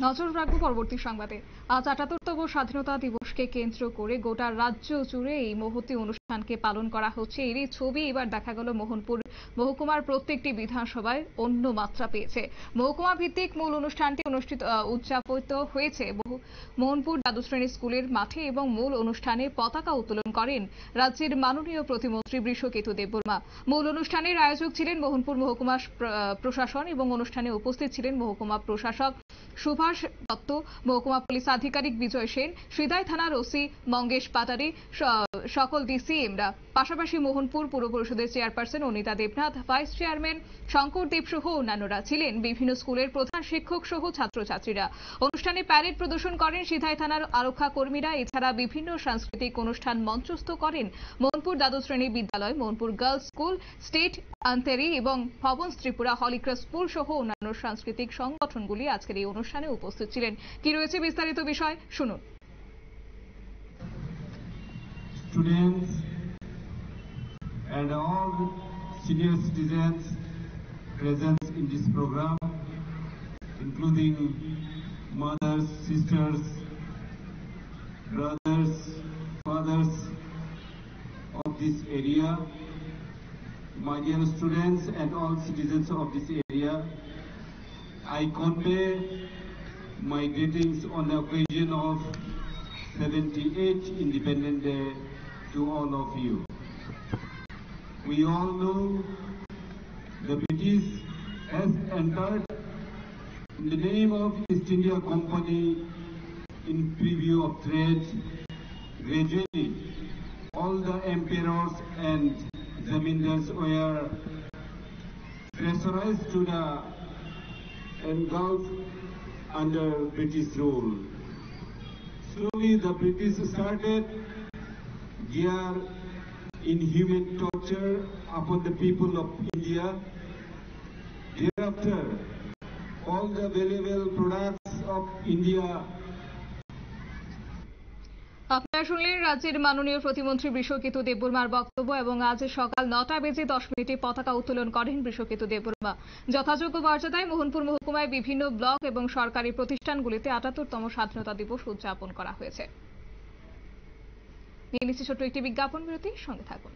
নজর রাখবো পরবর্তী সংবাদে। আজ ৭৮তম স্বাধীনতা দিবসকে কেন্দ্র করে গোটা রাজ্য জুড়ে এই মহতী অনুষ্ঠানকে পালন করা হচ্ছে। এরই ছবি এবার দেখা গেল মোহনপুর মহকুমার প্রত্যেকটি বিধানসভায় অন্য মাত্রা পেয়েছে। মহকুমা ভিত্তিক মূল অনুষ্ঠানটি উদযাপিত হয়েছে মোহনপুর দ্বাদশ শ্রেণী স্কুলের মাঠে এবং মূল অনুষ্ঠানে পতাকা উত্তোলন করেন রাজ্যের মাননীয় প্রতিমন্ত্রী বৃষকেতু দেববর্মা। মূল অনুষ্ঠানের আয়োজক ছিলেন মোহনপুর মহকুমা প্রশাসন এবং অনুষ্ঠানে উপস্থিত ছিলেন মহকুমা প্রশাসক সুভাষ দত্ত, মহকুমা পুলিশ আধিকারিক বিজয় সেন, সিদাই থানার ওসি মঙ্গেশ পাটারি, সকল ডিসিএমরা। পাশাপাশি মোহনপুর পুর পরিষদের chairperson Anita Debnath, vice chairman Shankar Deb সহ অন্যান্যরা ছিলেন। বিভিন্ন স্কুলের প্রধান শিক্ষক সহ ছাত্রছাত্রীরা। অনুষ্ঠানে প্যারেড প্রদর্শন করেন সিদাই থানার আরক্ষা কর্মীরা। এছাড়া বিভিন্ন সাংস্কৃতিক অনুষ্ঠান মঞ্চস্থ করেন মোহনপুর দ্বাদশ শ্রেণী বিদ্যালয়, মোহনপুর গার্লস স্কুল, স্টেট আন্তেরি এবং ভবন ত্রিপুরা হলিক্রস স্কুল সহ অন্যান্য সাংস্কৃতিক সংগঠনগুলি আজকের এই অনুষ্ঠানে উপস্থিত ছিলেন। কি রয়েছে বিস্তারিত বিষয় শুনুন। Students and all senior citizens present in this program, including mothers, sisters, brothers, fathers of this area, my dear students and all citizens of this area, I convey my greetings on the occasion of 78th Independence Day to all of you. We all know the British has entered in the name of East India Company in preview of trade. Gradually, all the emperors and zamindars were pressurized to the engulfed under British rule. Slowly the British started their inhuman torture upon the people of India. Thereafter, all the valuable products of India. আপনারা শুনলেন রাজ্যের মাননীয় প্রতিমন্ত্রী বৃষকেতু দেববর্মার বক্তব্য। এবং আজ সকাল 9:10 পতাকা উত্তোলন করেন বৃষকেতু দেববর্মা। যথাযোগ্য মর্যাদায় মোহনপুর মহকুমায় বিভিন্ন ব্লক এবং সরকারি প্রতিষ্ঠানগুলিতে ৭৮তম স্বাধীনতা দিবস উদযাপন করা হয়েছে। নিয়ে নিচ্ছি ছোট্ট একটি বিজ্ঞাপন বিরতি, সঙ্গে থাকুন।